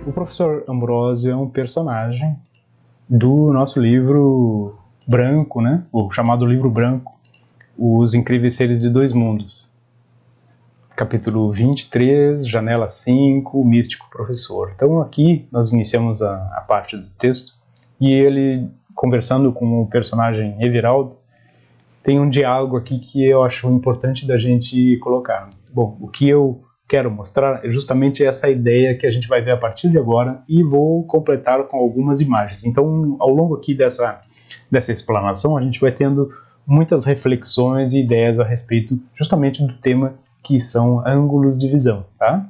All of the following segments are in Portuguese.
O professor Ambrósio é um personagem do nosso livro branco, né? O chamado livro branco, Os Incríveis Seres de Dois Mundos. Capítulo 23, janela 5, o místico professor. Então aqui nós iniciamos a parte do texto e ele, conversando com o personagem Everaldo, tem um diálogo aqui que eu acho importante da gente colocar. Bom, o que eu quero mostrar é justamente essa ideia que a gente vai ver a partir de agora e vou completar com algumas imagens. Então, ao longo aqui dessa explanação, a gente vai tendo muitas reflexões e ideias a respeito justamente do tema que são ângulos de visão, tá?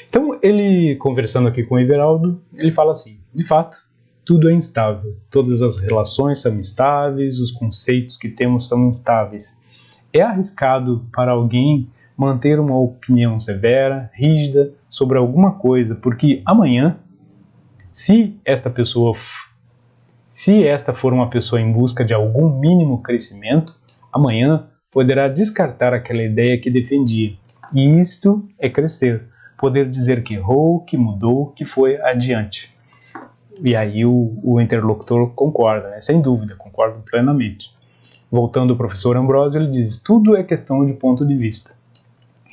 Então, ele, conversando aqui com o Everaldo, ele fala assim: de fato, tudo é instável, todas as relações são instáveis, os conceitos que temos são instáveis. É arriscado para alguém manter uma opinião severa, rígida, sobre alguma coisa, porque amanhã, se esta for uma pessoa em busca de algum mínimo crescimento, amanhã poderá descartar aquela ideia que defendia. E isto é crescer, poder dizer que errou, que mudou, que foi adiante. E aí o interlocutor concorda, né? Sem dúvida, concorda plenamente. Voltando ao professor Ambrósio, ele diz: tudo é questão de ponto de vista.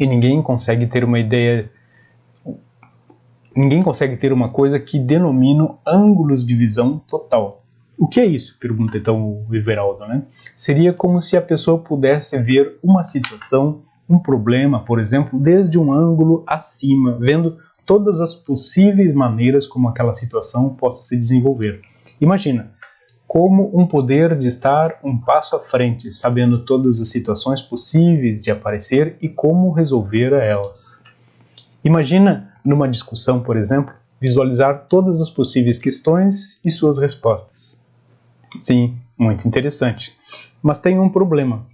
E ninguém consegue ter uma coisa que denomina ângulos de visão total. O que é isso? Pergunta então o Everaldo, né? Seria como se a pessoa pudesse ver uma situação, um problema, por exemplo, desde um ângulo acima, vendo todas as possíveis maneiras como aquela situação possa se desenvolver. Imagina, como um poder de estar um passo à frente, sabendo todas as situações possíveis de aparecer e como resolver elas. Imagina, numa discussão, por exemplo, visualizar todas as possíveis questões e suas respostas. Sim, muito interessante. Mas tem um problema.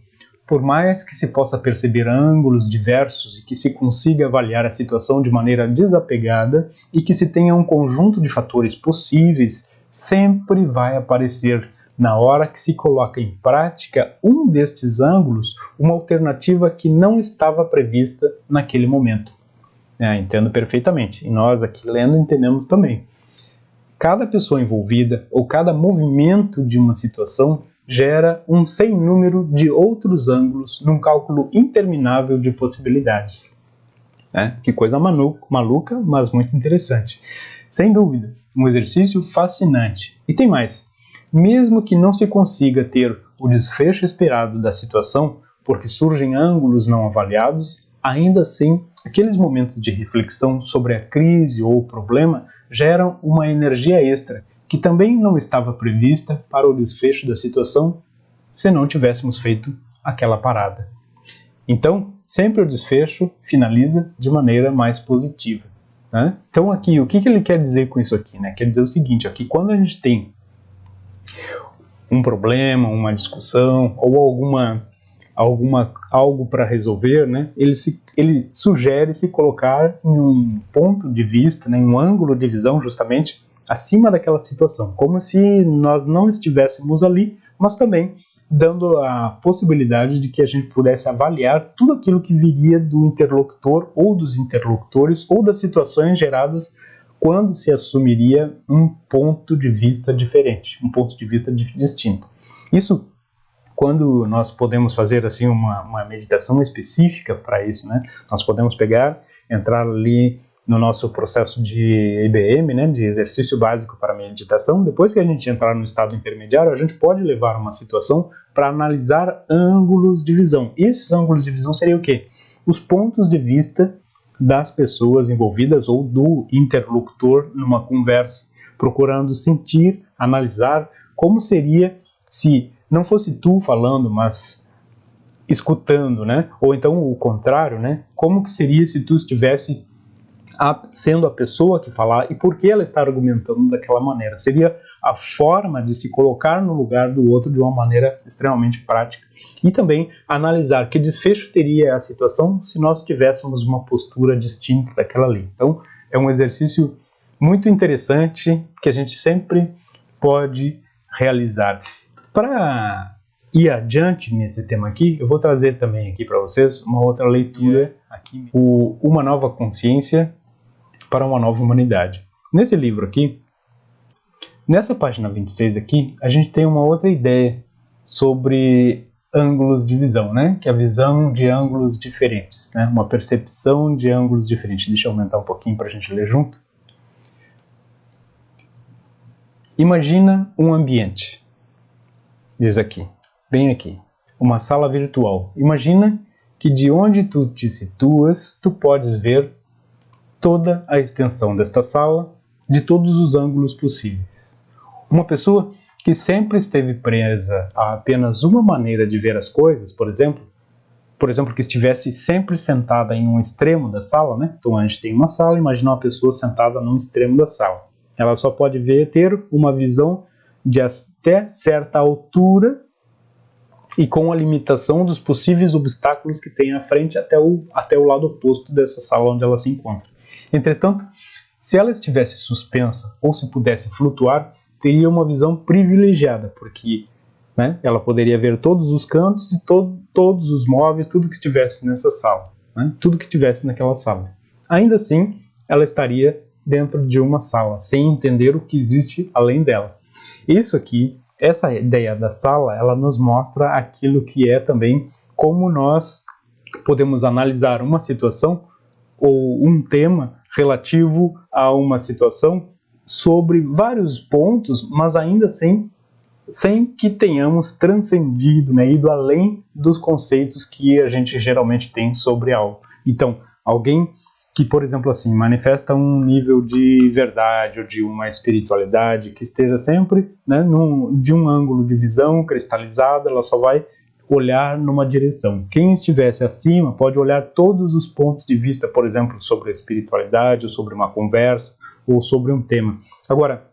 Por mais que se possa perceber ângulos diversos e que se consiga avaliar a situação de maneira desapegada e que se tenha um conjunto de fatores possíveis, sempre vai aparecer, na hora que se coloca em prática um destes ângulos, uma alternativa que não estava prevista naquele momento. Entendo perfeitamente. E nós aqui lendo entendemos também. Cada pessoa envolvida ou cada movimento de uma situação gera um sem número de outros ângulos num cálculo interminável de possibilidades. Que coisa maluca, mas muito interessante. Sem dúvida, um exercício fascinante. E tem mais. Mesmo que não se consiga ter o desfecho esperado da situação, porque surgem ângulos não avaliados, ainda assim, aqueles momentos de reflexão sobre a crise ou o problema geram uma energia extra, que também não estava prevista para o desfecho da situação se não tivéssemos feito aquela parada. Então, sempre o desfecho finaliza de maneira mais positiva. Então aqui, o que ele quer dizer com isso aqui? Quer dizer o seguinte, que quando a gente tem um problema, uma discussão ou algo para resolver, ele sugere se colocar em um ponto de vista, em um ângulo de visão justamente acima daquela situação, como se nós não estivéssemos ali, mas também dando a possibilidade de que a gente pudesse avaliar tudo aquilo que viria do interlocutor ou dos interlocutores ou das situações geradas quando se assumiria um ponto de vista diferente, um ponto de vista distinto. Isso quando nós podemos fazer assim uma meditação específica para isso, nós podemos entrar ali no nosso processo de IBM, de exercício básico para meditação. Depois que a gente entrar no estado intermediário, a gente pode levar uma situação para analisar ângulos de visão. E esses ângulos de visão seriam o quê? Os pontos de vista das pessoas envolvidas ou do interlocutor numa conversa, procurando sentir, analisar como seria se não fosse tu falando, mas escutando, ou então o contrário, como que seria se tu estivesse sendo a pessoa que falar e por que ela está argumentando daquela maneira. Seria a forma de se colocar no lugar do outro de uma maneira extremamente prática. E também analisar que desfecho teria a situação se nós tivéssemos uma postura distinta daquela ali. Então, é um exercício muito interessante que a gente sempre pode realizar. Para ir adiante nesse tema aqui, eu vou trazer também aqui para vocês uma outra leitura, aqui, Uma Nova Consciência, para uma nova humanidade. Nesse livro aqui, nessa página 26 aqui, a gente tem uma outra ideia sobre ângulos de visão, né? Que é a visão de ângulos diferentes, né? Uma percepção de ângulos diferentes. Deixa eu aumentar um pouquinho para a gente ler junto. Imagina um ambiente, diz aqui, bem aqui, uma sala virtual. Imagina que de onde tu te situas, tu podes ver toda a extensão desta sala, de todos os ângulos possíveis. Uma pessoa que sempre esteve presa a apenas uma maneira de ver as coisas, por exemplo, que estivesse sempre sentada em um extremo da sala, né? Então a gente tem uma sala, imagina uma pessoa sentada num extremo da sala. Ela só pode ter uma visão de até certa altura e com a limitação dos possíveis obstáculos que tem à frente até o lado oposto dessa sala onde ela se encontra. Entretanto, se ela estivesse suspensa ou se pudesse flutuar, teria uma visão privilegiada, porque, né, ela poderia ver todos os cantos e todos os móveis, tudo que estivesse nessa sala, né, tudo que estivesse naquela sala. Ainda assim, ela estaria dentro de uma sala, sem entender o que existe além dela. Isso aqui, essa ideia da sala, ela nos mostra aquilo que é também como nós podemos analisar uma situação ou um tema relativo a uma situação sobre vários pontos, mas ainda assim sem que tenhamos transcendido, né, ido além dos conceitos que a gente geralmente tem sobre algo. Então, alguém que, por exemplo, assim, manifesta um nível de verdade ou de uma espiritualidade que esteja sempre, né, de um ângulo de visão cristalizado, ela só vai olhar numa direção. Quem estivesse acima pode olhar todos os pontos de vista, por exemplo, sobre a espiritualidade, ou sobre uma conversa, ou sobre um tema. Agora,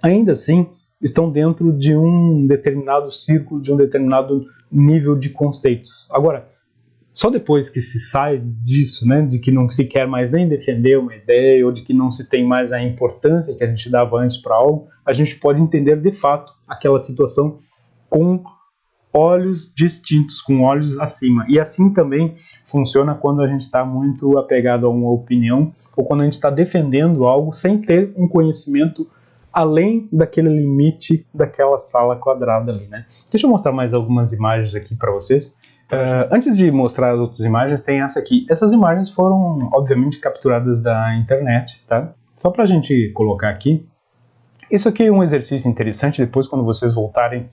ainda assim, estão dentro de um determinado círculo, de um determinado nível de conceitos. Agora, só depois que se sai disso, né, de que não se quer mais nem defender uma ideia, ou de que não se tem mais a importância que a gente dava antes para algo, a gente pode entender de fato aquela situação com olhos distintos, com olhos acima. E assim também funciona quando a gente está muito apegado a uma opinião, ou quando a gente está defendendo algo sem ter um conhecimento além daquele limite daquela sala quadrada ali, né? Deixa eu mostrar mais algumas imagens aqui para vocês. Antes de mostrar as outras imagens, tem essa aqui. Essas imagens foram, obviamente, capturadas da internet, tá? Só para a gente colocar aqui. Isso aqui é um exercício interessante, depois quando vocês voltarem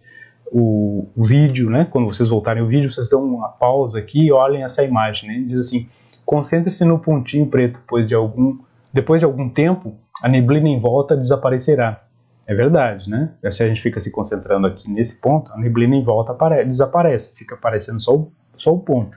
o vídeo, né? Quando vocês voltarem o vídeo, vocês dão uma pausa aqui e olhem essa imagem, né? Diz assim, concentre-se no pontinho preto, pois depois de algum tempo, a neblina em volta desaparecerá. É verdade, né? Se a gente fica se concentrando aqui nesse ponto, a neblina em volta desaparece, fica aparecendo só o ponto.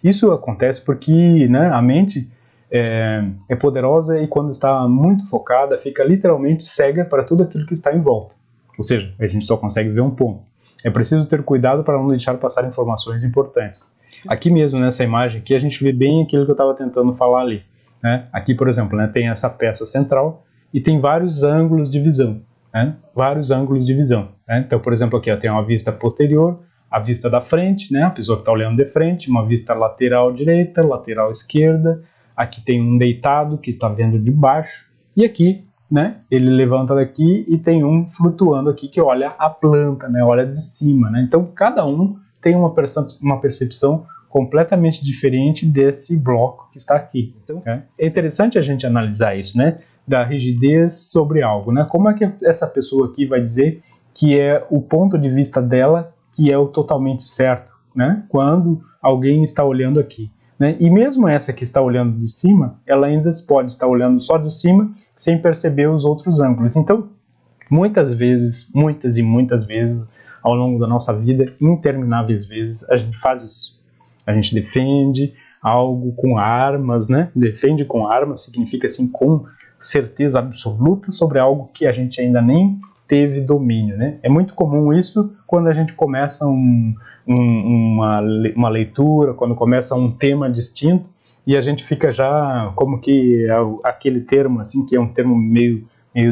Isso acontece porque, né, a mente é poderosa e quando está muito focada, fica literalmente cega para tudo aquilo que está em volta. Ou seja, a gente só consegue ver um ponto. É preciso ter cuidado para não deixar passar informações importantes. Aqui mesmo, nessa imagem aqui, a gente vê bem aquilo que eu estava tentando falar ali, né? Aqui, por exemplo, né, tem essa peça central e tem vários ângulos de visão. Né? Vários ângulos de visão. Né? Então, por exemplo, aqui ó, tem uma vista posterior, a vista da frente, né? A pessoa que está olhando de frente, uma vista lateral direita, lateral esquerda, aqui tem um deitado que está vendo de baixo, e aqui, né, ele levanta daqui e tem um flutuando aqui que olha a planta, né, olha de cima. Né? Então, cada um tem uma percepção completamente diferente desse bloco que está aqui. Então, é interessante a gente analisar isso, né? Da rigidez sobre algo, né? Como é que essa pessoa aqui vai dizer que é o ponto de vista dela que é o totalmente certo, né? Quando alguém está olhando aqui, né? E mesmo essa que está olhando de cima, ela ainda pode estar olhando só de cima sem perceber os outros ângulos. Então, muitas e muitas vezes, ao longo da nossa vida, intermináveis vezes, a gente faz isso. A gente defende algo com armas, né? Defende com armas significa assim com certeza absoluta sobre algo que a gente ainda nem teve domínio, né? É muito comum isso quando a gente começa uma leitura, quando começa um tema distinto e a gente fica já como que aquele termo assim que é um termo meio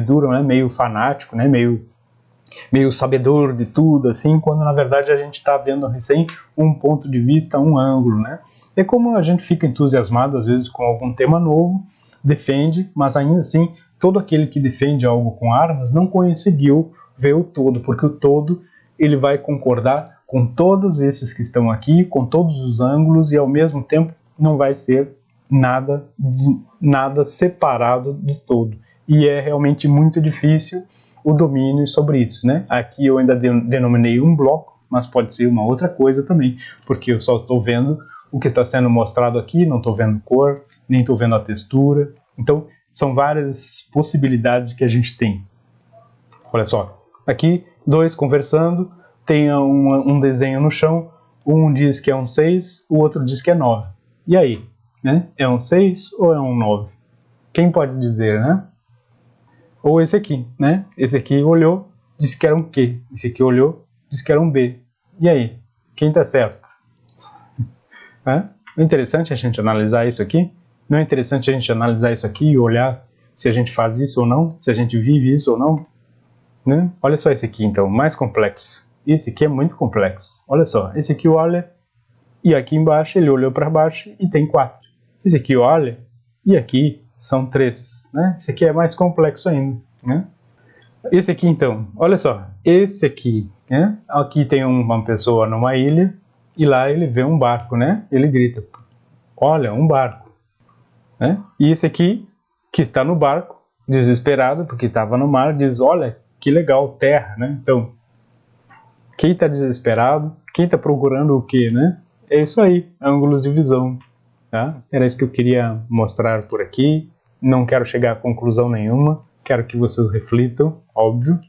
duro, né? Meio fanático, né? Meio sabedor de tudo, assim, quando na verdade a gente está vendo recém um ponto de vista, um ângulo, né? É como a gente fica entusiasmado às vezes com algum tema novo defende, mas ainda assim, todo aquele que defende algo com armas não conseguiu ver o todo, porque o todo ele vai concordar com todos esses que estão aqui, com todos os ângulos, e ao mesmo tempo não vai ser nada separado do todo. E é realmente muito difícil o domínio sobre isso, né? Aqui eu ainda denominei um bloco, mas pode ser uma outra coisa também, porque eu só estou vendo o que está sendo mostrado aqui, não estou vendo cor, nem estou vendo a textura. Então, são várias possibilidades que a gente tem. Olha só, aqui, dois conversando, tem um desenho no chão, um diz que é um 6, o outro diz que é 9. E aí, né? É um 6 ou é um 9? Quem pode dizer, né? Ou esse aqui, né? Esse aqui olhou, disse que era um Q. Esse aqui olhou, disse que era um B. E aí, quem tá certo? É interessante a gente analisar isso aqui? Não é interessante a gente analisar isso aqui e olhar se a gente faz isso ou não? Se a gente vive isso ou não? Né? Olha só esse aqui, então, mais complexo. Esse aqui é muito complexo. Olha só, esse aqui olha e aqui embaixo ele olhou para baixo e tem 4. Esse aqui olha e aqui são 3. Né? Esse aqui é mais complexo ainda. Né? Esse aqui, então, olha só, esse aqui, né? Aqui tem uma pessoa numa ilha e lá ele vê um barco, né? Ele grita, olha, um barco. Né? E esse aqui, que está no barco, desesperado porque estava no mar, diz, olha, que legal, terra, né? Então, quem está desesperado, quem está procurando o quê, né? É isso aí, ângulos de visão. Tá? Era isso que eu queria mostrar por aqui. Não quero chegar a conclusão nenhuma, quero que vocês reflitam, óbvio.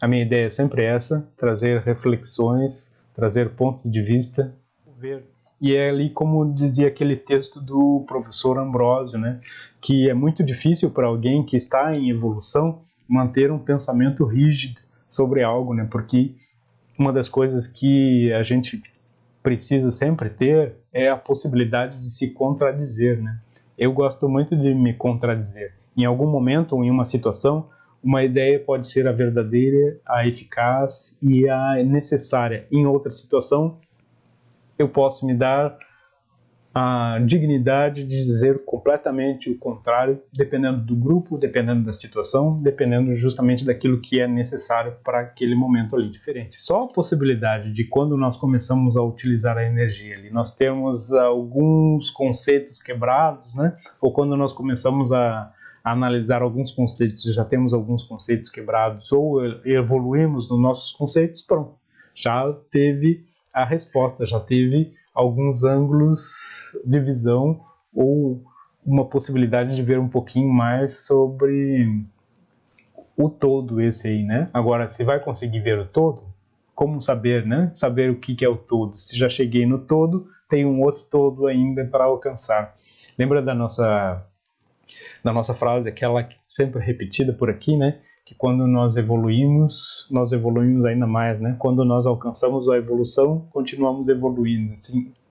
A minha ideia é sempre essa, trazer reflexões, trazer pontos de vista, ver. E é ali como dizia aquele texto do professor Ambrósio, né? Que é muito difícil para alguém que está em evolução manter um pensamento rígido sobre algo, né? Porque uma das coisas que a gente precisa sempre ter é a possibilidade de se contradizer, né? Eu gosto muito de me contradizer. Em algum momento ou em uma situação, uma ideia pode ser a verdadeira, a eficaz e a necessária. Em outra situação, eu posso me dar a dignidade de dizer completamente o contrário, dependendo do grupo, dependendo da situação, dependendo justamente daquilo que é necessário para aquele momento ali diferente. Só a possibilidade de quando nós começamos a utilizar a energia ali, nós temos alguns conceitos quebrados, né? Ou quando nós começamos a analisar alguns conceitos, já temos alguns conceitos quebrados ou evoluímos nos nossos conceitos, pronto, já teve a resposta, já teve alguns ângulos de visão ou uma possibilidade de ver um pouquinho mais sobre o todo esse aí, né? Agora, se vai conseguir ver o todo, como saber, né? Saber o que é o todo. Se já cheguei no todo, tem um outro todo ainda para alcançar. Lembra da nossa frase, aquela sempre repetida por aqui, né? Que quando nós evoluímos ainda mais, né? Quando nós alcançamos a evolução, continuamos evoluindo. Assim,